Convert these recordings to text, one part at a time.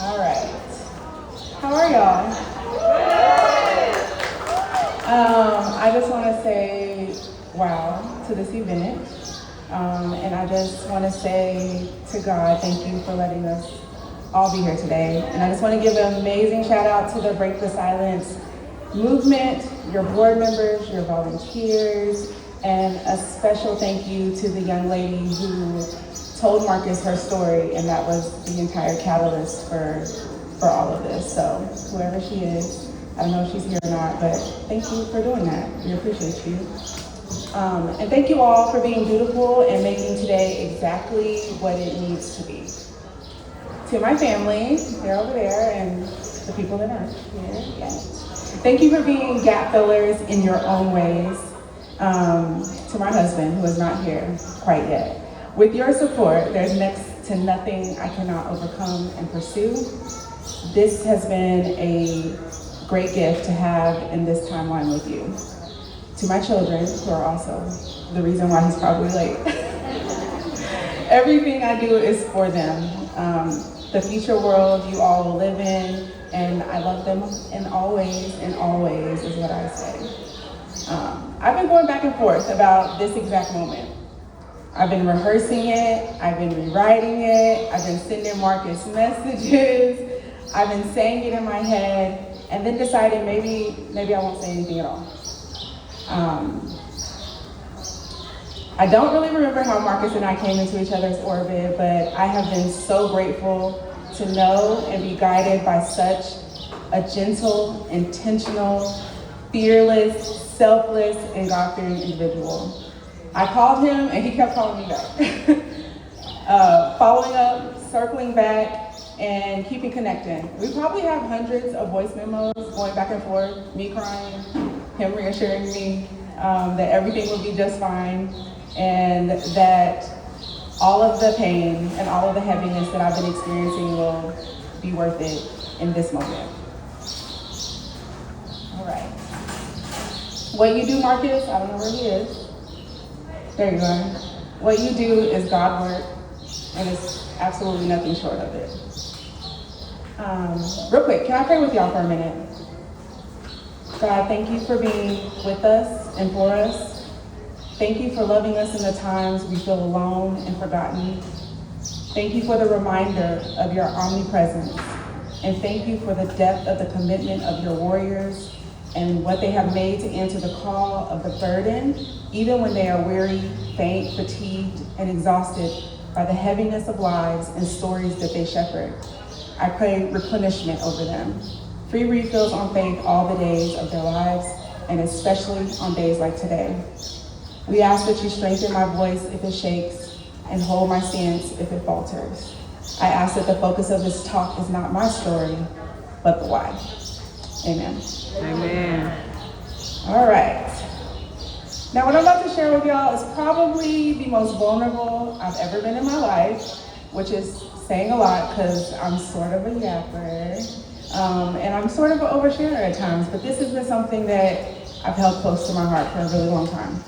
All right. How are y'all? I just want to say wow to this event. And I just want to say to God, thank you for letting us all be here today. And I just want to give an amazing shout out to the Break the Silence movement, your board members, your volunteers, and a special thank you to the young lady who told Marcus her story, and that was the entire catalyst for all of this. So whoever she is, I don't know if she's here or not, but thank you for doing that. We appreciate you. And thank you all for being dutiful and making today exactly what it needs to be. To my family, they're over there, and the people that are here, yes. Thank you for being gap fillers in your own ways. To my husband, who is not here quite yet. With your support, there's next to nothing I cannot overcome and pursue. This has been a great gift to have in this timeline with you. To my children, who are also the reason why he's probably late. Everything I do is for them. The future world you all will live in, and I love them in always is what I say. I've been going back and forth about this exact moment. I've been rehearsing it, I've been rewriting it, I've been sending Marcus messages, I've been saying it in my head, and then deciding maybe I won't say anything at all. I don't really remember how Marcus and I came into each other's orbit, but I have been so grateful to know and be guided by such a gentle, intentional, fearless, selfless, and God-fearing individual. I called him and he kept calling me back. Following up, circling back, and keeping connecting. We probably have hundreds of voice memos going back and forth, me crying, him reassuring me that everything will be just fine, and that all of the pain and all of the heaviness that I've been experiencing will be worth it in this moment. All right. What you do, Marcus, I don't know where he is. There you are. What you do is God work, and it's absolutely nothing short of it. Real quick, can I pray with y'all for a minute? God, thank you for being with us and for us. Thank you for loving us in the times we feel alone and forgotten. Thank you for the reminder of your omnipresence. And thank you for the depth of the commitment of your warriors and what they have made to answer the call of the burden, even when they are weary, faint, fatigued, and exhausted by the heaviness of lives and stories that they shepherd. I pray replenishment over them, free refills on faith all the days of their lives, and especially on days like today. We ask that you strengthen my voice if it shakes and hold my stance if it falters. I ask that the focus of this talk is not my story, but the why. Amen. Amen. All right. Now what I'm about to share with y'all is probably the most vulnerable I've ever been in my life, which is saying a lot because I'm sort of a yapper, and I'm sort of an oversharer at times, but this has been something that I've held close to my heart for a really long time.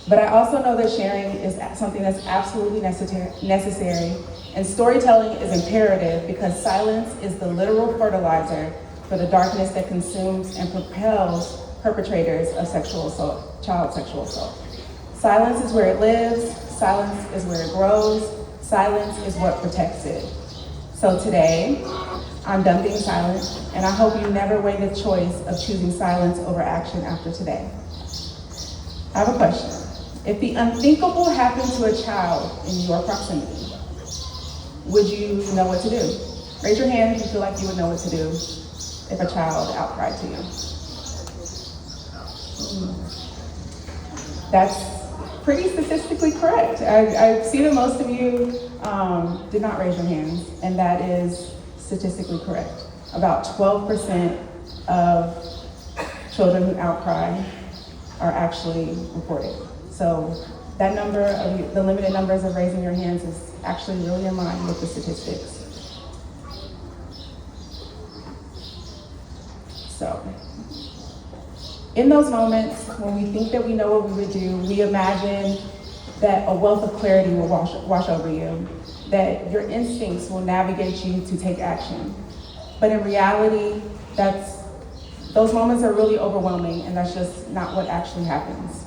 But I also know that sharing is something that's absolutely necessary, and storytelling is imperative because silence is the literal fertilizer for the darkness that consumes and propels perpetrators of sexual assault, child sexual assault. Silence is where it lives, silence is where it grows, silence is what protects it. So today, I'm done being silent, and I hope you never weigh the choice of choosing silence over action after today. I have a question. If the unthinkable happened to a child in your proximity, would you know what to do? Raise your hand if you feel like you would know what to do if a child outcried to you. That's pretty statistically correct. I see that most of you did not raise your hands, and that is statistically correct. About 12% of children who outcry are actually reported. So that number, of the limited numbers of raising your hands is actually really in line with the statistics. So, in those moments when we think that we know what we would do, we imagine that a wealth of clarity will wash over you. that your instincts will navigate you to take action. But in reality, those moments are really overwhelming, and that's just not what actually happens.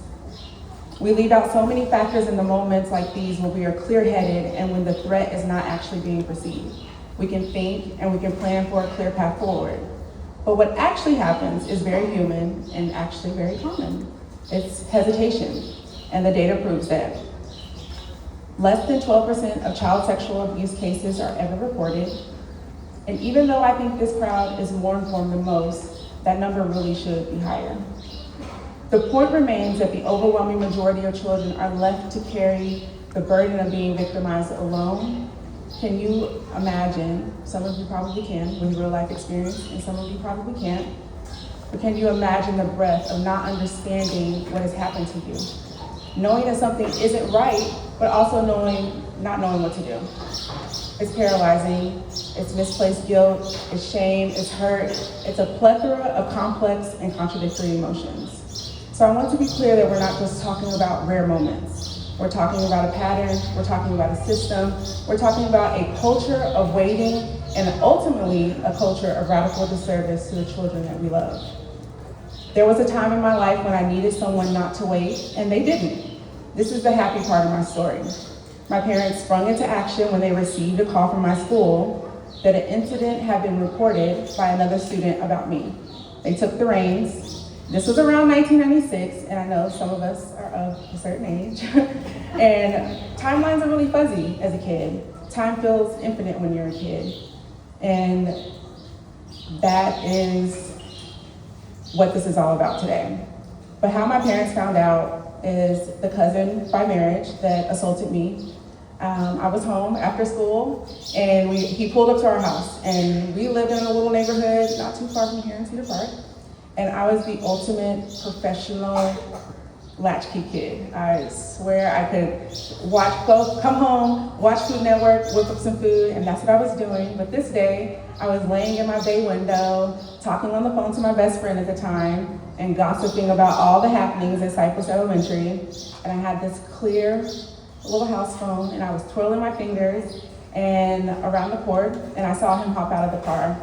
We leave out so many factors in the moments like these when we are clear-headed and when the threat is not actually being perceived. We can think and we can plan for a clear path forward. But what actually happens is very human and actually very common. It's hesitation, and the data proves that. Less than 12% of child sexual abuse cases are ever reported. And even though I think this crowd is more informed than most, that number really should be higher. The point remains that the overwhelming majority of children are left to carry the burden of being victimized alone. Can you imagine, some of you probably can with real life experience, and some of you probably can't, but can you imagine the breadth of not understanding what has happened to you? Knowing that something isn't right, but also not knowing what to do. It's paralyzing, it's misplaced guilt, it's shame, it's hurt. It's a plethora of complex and contradictory emotions. So I want to be clear that we're not just talking about rare moments. We're talking about a pattern, we're talking about a system, we're talking about a culture of waiting, and ultimately a culture of radical disservice to the children that we love. There was a time in my life when I needed someone not to wait, and they didn't. This is the happy part of my story. My parents sprung into action when they received a call from my school that an incident had been reported by another student about me. They took the reins. This was around 1996, and I know some of us are of a certain age. And timelines are really fuzzy as a kid. Time feels infinite when you're a kid. And that is what this is all about today. But how my parents found out is the cousin by marriage that assaulted me. I was home after school, and he pulled up to our house, and we lived in a little neighborhood not too far from here in Cedar Park. And I was the ultimate professional latchkey kid. I swear I could come home, watch Food Network, whip up some food, and that's what I was doing. But this day, I was laying in my bay window, talking on the phone to my best friend at the time, and gossiping about all the happenings at Cypress Elementary. And I had this clear little house phone, and I was twirling my fingers and around the cord, and I saw him hop out of the car.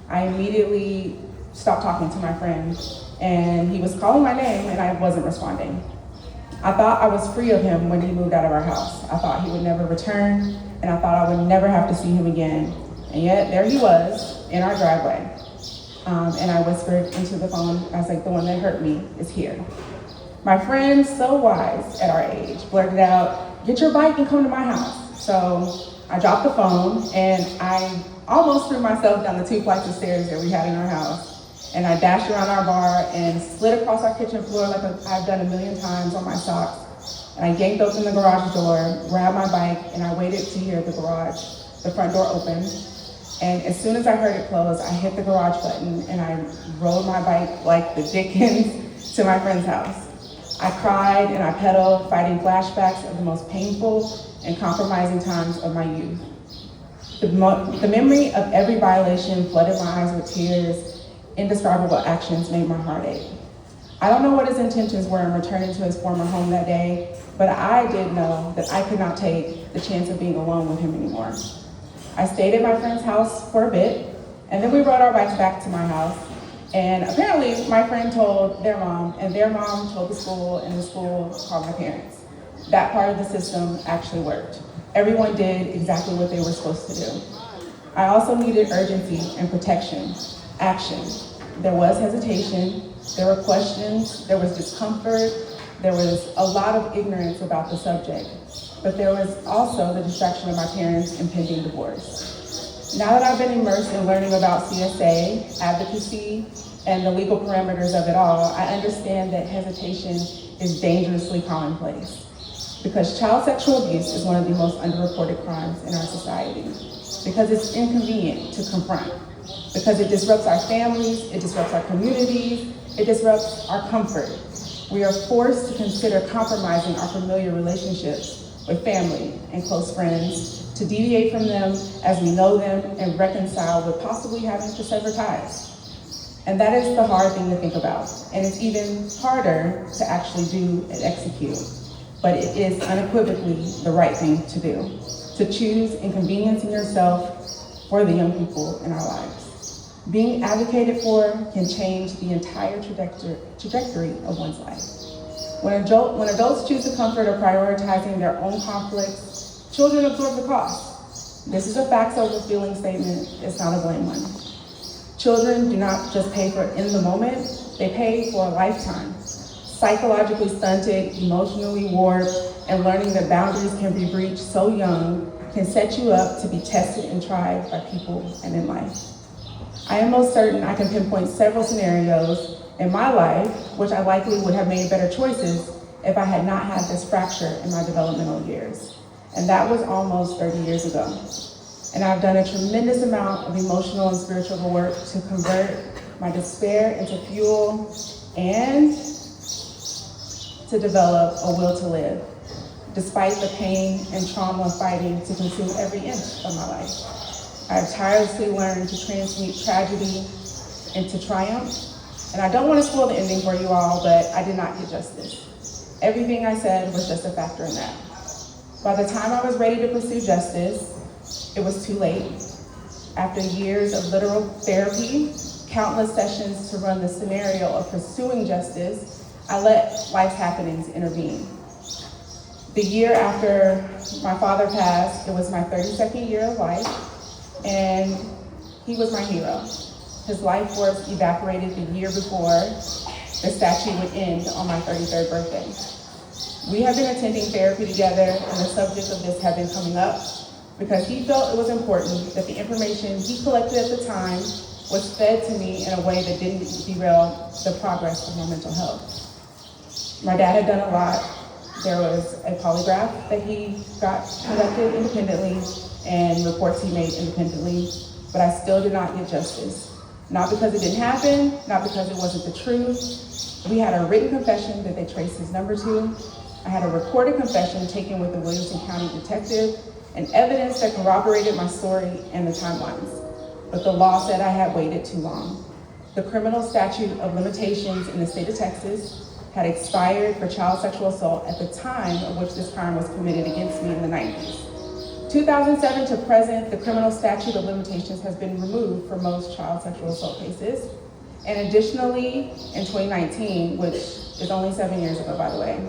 I immediately stopped talking to my friend, and he was calling my name, and I wasn't responding. I thought I was free of him when he moved out of our house. I thought he would never return, and I thought I would never have to see him again. And yet, there he was in our driveway. And I whispered into the phone, I was like, the one that hurt me is here. My friend, so wise at our age, blurted out, "Get your bike and come to my house." So I dropped the phone, and I almost threw myself down the 2 flights of stairs that we had in our house. And I dashed around our bar and slid across our kitchen floor like I've done a million times on my socks. And I yanked open the garage door, grabbed my bike, and I waited to hear the front door open. And as soon as I heard it close, I hit the garage button and I rode my bike like the Dickens to my friend's house. I cried and I pedaled, fighting flashbacks of the most painful and compromising times of my youth. The memory of every violation flooded my eyes with tears. Indescribable actions made my heart ache. I don't know what his intentions were in returning to his former home that day, but I did know that I could not take the chance of being alone with him anymore. I stayed at my friend's house for a bit, and then we rode our bikes back to my house. And apparently my friend told their mom, and their mom told the school, and the school called my parents. That part of the system actually worked. Everyone did exactly what they were supposed to do. I also needed urgency and protection, action. There was hesitation, there were questions, there was discomfort, there was a lot of ignorance about the subject, but there was also the distraction of my parents' impending divorce. Now that I've been immersed in learning about CSA, advocacy, and the legal parameters of it all, I understand that hesitation is dangerously commonplace, because child sexual abuse is one of the most underreported crimes in our society, because it's inconvenient to confront, because it disrupts our families, it disrupts our communities, it disrupts our comfort. We are forced to consider compromising our familiar relationships with family and close friends, to deviate from them as we know them and reconcile with possibly having to sever ties. And that is the hard thing to think about. And it's even harder to actually do and execute, but it is unequivocally the right thing to do. to choose inconveniencing yourself for the young people in our lives. Being advocated for can change the entire trajectory of one's life. When adults choose the comfort of prioritizing their own conflicts, children absorb the cost. This is a facts over feeling statement, it's not a blame one. Children do not just pay for in the moment, they pay for a lifetime. Psychologically stunted, emotionally warped, and learning that boundaries can be breached so young can set you up to be tested and tried by people and in life. I am most certain I can pinpoint several scenarios in my life which I likely would have made better choices if I had not had this fracture in my developmental years. And that was almost 30 years ago. And I've done a tremendous amount of emotional and spiritual work to convert my despair into fuel and to develop a will to live, despite the pain and trauma fighting to consume every inch of my life. I have tirelessly learned to transmute tragedy into triumph, and I don't want to spoil the ending for you all, but I did not get justice. Everything I said was just a factor in that. By the time I was ready to pursue justice, it was too late. After years of literal therapy, countless sessions to run the scenario of pursuing justice, I let life's happenings intervene. The year after my father passed, it was my 32nd year of life, and he was my hero. His life force evaporated the year before the statute would end on my 33rd birthday. We have been attending therapy together, and the subject of this had been coming up because he felt it was important that the information he collected at the time was fed to me in a way that didn't derail the progress of my mental health. My dad had done a lot. There was a polygraph that he got conducted independently and reports he made independently, but I still did not get justice. Not because it didn't happen, not because it wasn't the truth. We had a written confession that they traced his number to. I had a recorded confession taken with the Williamson County detective and evidence that corroborated my story and the timelines. But the law said I had waited too long. The criminal statute of limitations in the state of Texas had expired for child sexual assault at the time of which this crime was committed against me in the 90s. 2007 to present, the criminal statute of limitations has been removed for most child sexual assault cases. And additionally, in 2019, which is only 7 years ago, by the way,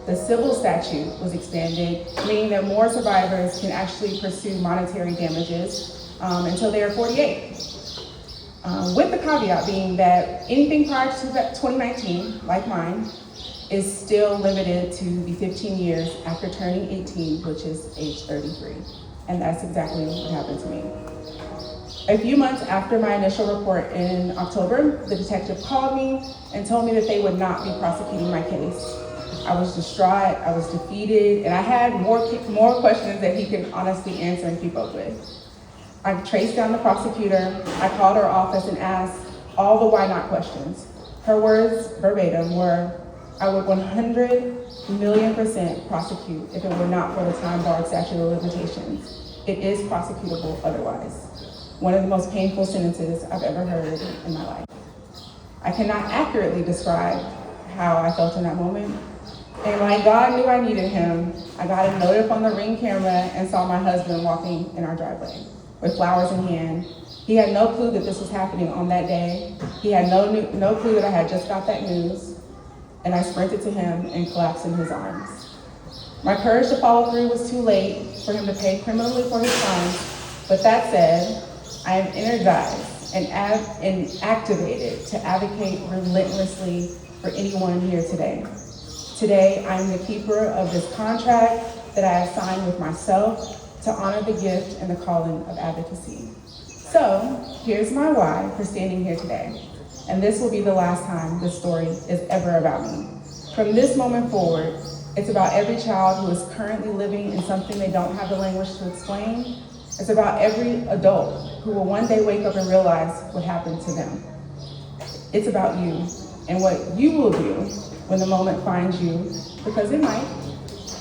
the civil statute was expanded, meaning that more survivors can actually pursue monetary damages until they are 48. With the caveat being that anything prior to 2019, like mine, is still limited to the 15 years after turning 18, which is age 33. And that's exactly what happened to me. A few months after my initial report in October, the detective called me and told me that they would not be prosecuting my case. I was distraught, I was defeated, and I had more questions that he could honestly answer and keep up with. I traced down the prosecutor, I called her office and asked all the why not questions. Her words verbatim were, I would 100,000,000% prosecute if it were not for the time-barred statute of limitations. It is prosecutable otherwise. One of the most painful sentences I've ever heard in my life. I cannot accurately describe how I felt in that moment. And like God knew I needed him, I got a note up on the Ring camera and saw my husband walking in our driveway with flowers in hand. He had no clue that this was happening on that day. He had no clue that I had just got that news. And I sprinted to him and collapsed in his arms. My courage to follow through was too late for him to pay criminally for his crimes. But that said, I am energized and activated to advocate relentlessly for anyone here today. Today, I am the keeper of this contract that I have signed with myself to honor the gift and the calling of advocacy. So, here's my why for standing here today. And this will be the last time this story is ever about me. From this moment forward, it's about every child who is currently living in something they don't have the language to explain. It's about every adult who will one day wake up and realize what happened to them. It's about you and what you will do when the moment finds you, because it might.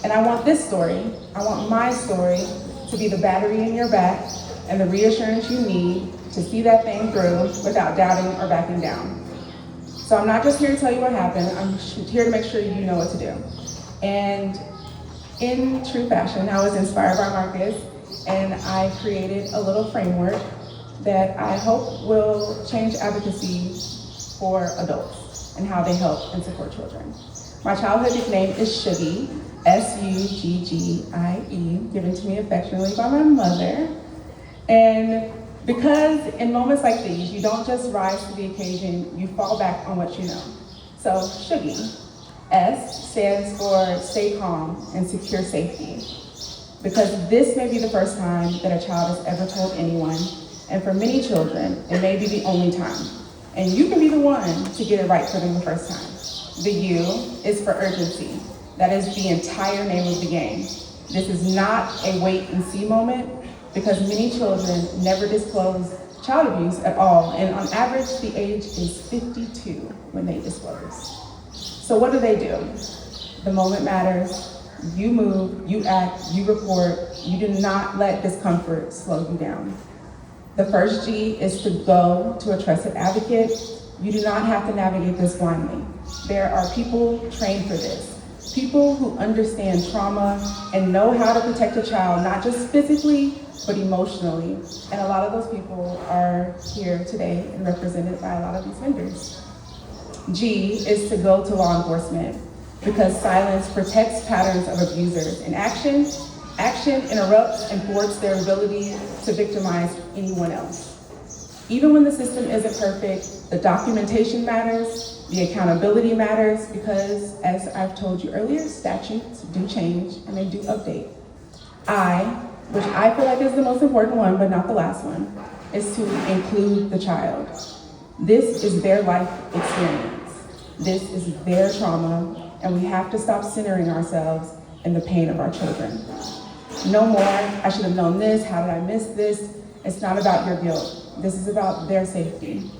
And I want this story, I want my story to be the battery in your back and the reassurance you need to see that thing through without doubting or backing down. So I'm not just here to tell you what happened, I'm here to make sure you know what to do. And in true fashion, I was inspired by Marcus, and I created a little framework that I hope will change advocacy for adults and how they help and support children. My childhood nickname is Shuggie, S-U-G-G-I-E, given to me affectionately by my mother. And because in moments like these, you don't just rise to the occasion, you fall back on what you know. So Shuggie, S stands for stay calm and secure safety. Because this may be the first time that a child has ever told anyone, and for many children, it may be the only time. And you can be the one to get it right for them the first time. The U is for urgency. That is the entire name of the game. This is not a wait and see moment, because many children never disclose child abuse at all, and on average, the age is 52 when they disclose. So what do? The moment matters. You move, you act, you report. You do not let discomfort slow you down. The first G is to go to a trusted advocate. You do not have to navigate this blindly. There are people trained for this. People who understand trauma and know how to protect a child, not just physically, but emotionally. And a lot of those people are here today and represented by a lot of these vendors. G is to go to law enforcement, because silence protects patterns of abusers, and action interrupts and thwarts their ability to victimize anyone else. Even when the system isn't perfect, the documentation matters, the accountability matters, because as I've told you earlier, statutes do change and they do update. I, which I feel like is the most important one, but not the last one, is to include the child. This is their life experience. This is their trauma, and we have to stop centering ourselves in the pain of our children. No more, I should have known this, how did I miss this? It's not about your guilt. This is about their safety.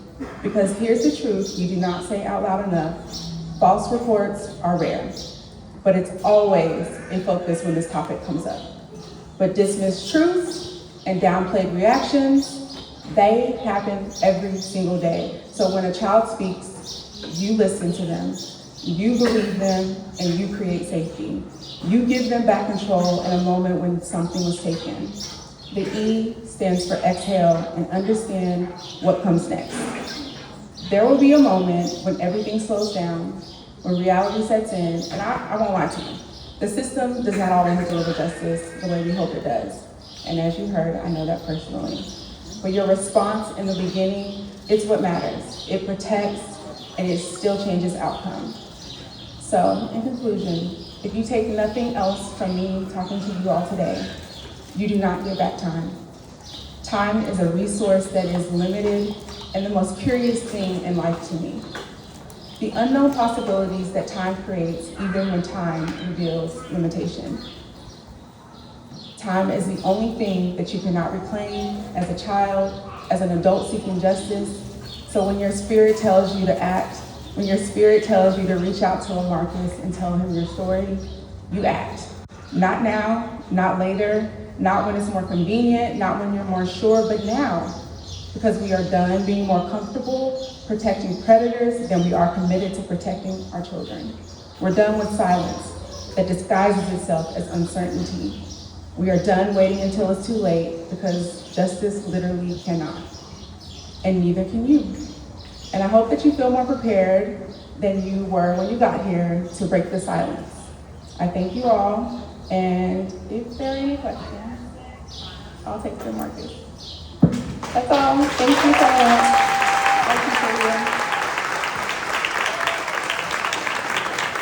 Because here's the truth you do not say out loud enough. False reports are rare, but it's always a focus when this topic comes up. But dismissed truths and downplayed reactions, they happen every single day. So when a child speaks, you listen to them, you believe them, and you create safety. You give them back control in a moment when something was taken. The E stands for exhale and understand what comes next. There will be a moment when everything slows down, when reality sets in, and I won't lie to you. The system does not always deliver justice the way we hope it does. And as you heard, I know that personally. But your response in the beginning, it's what matters. It protects and it still changes outcome. So in conclusion, if you take nothing else from me talking to you all today, you do not get back time. Time is a resource that is limited and the most curious thing in life to me. The unknown possibilities that time creates, even when time reveals limitation. Time is the only thing that you cannot reclaim as a child, as an adult seeking justice. So when your spirit tells you to act, when your spirit tells you to reach out to a Marcus and tell him your story, you act. Not now, not later, not when it's more convenient, not when you're more sure, but now. Because we are done being more comfortable protecting predators than we are committed to protecting our children. We're done with silence that disguises itself as uncertainty. We are done waiting until it's too late, because justice literally cannot. And neither can you. And I hope that you feel more prepared than you were when you got here to break the silence. I thank you all, and if there are any questions, I'll take them, Marcus. That's all. Thank you so much.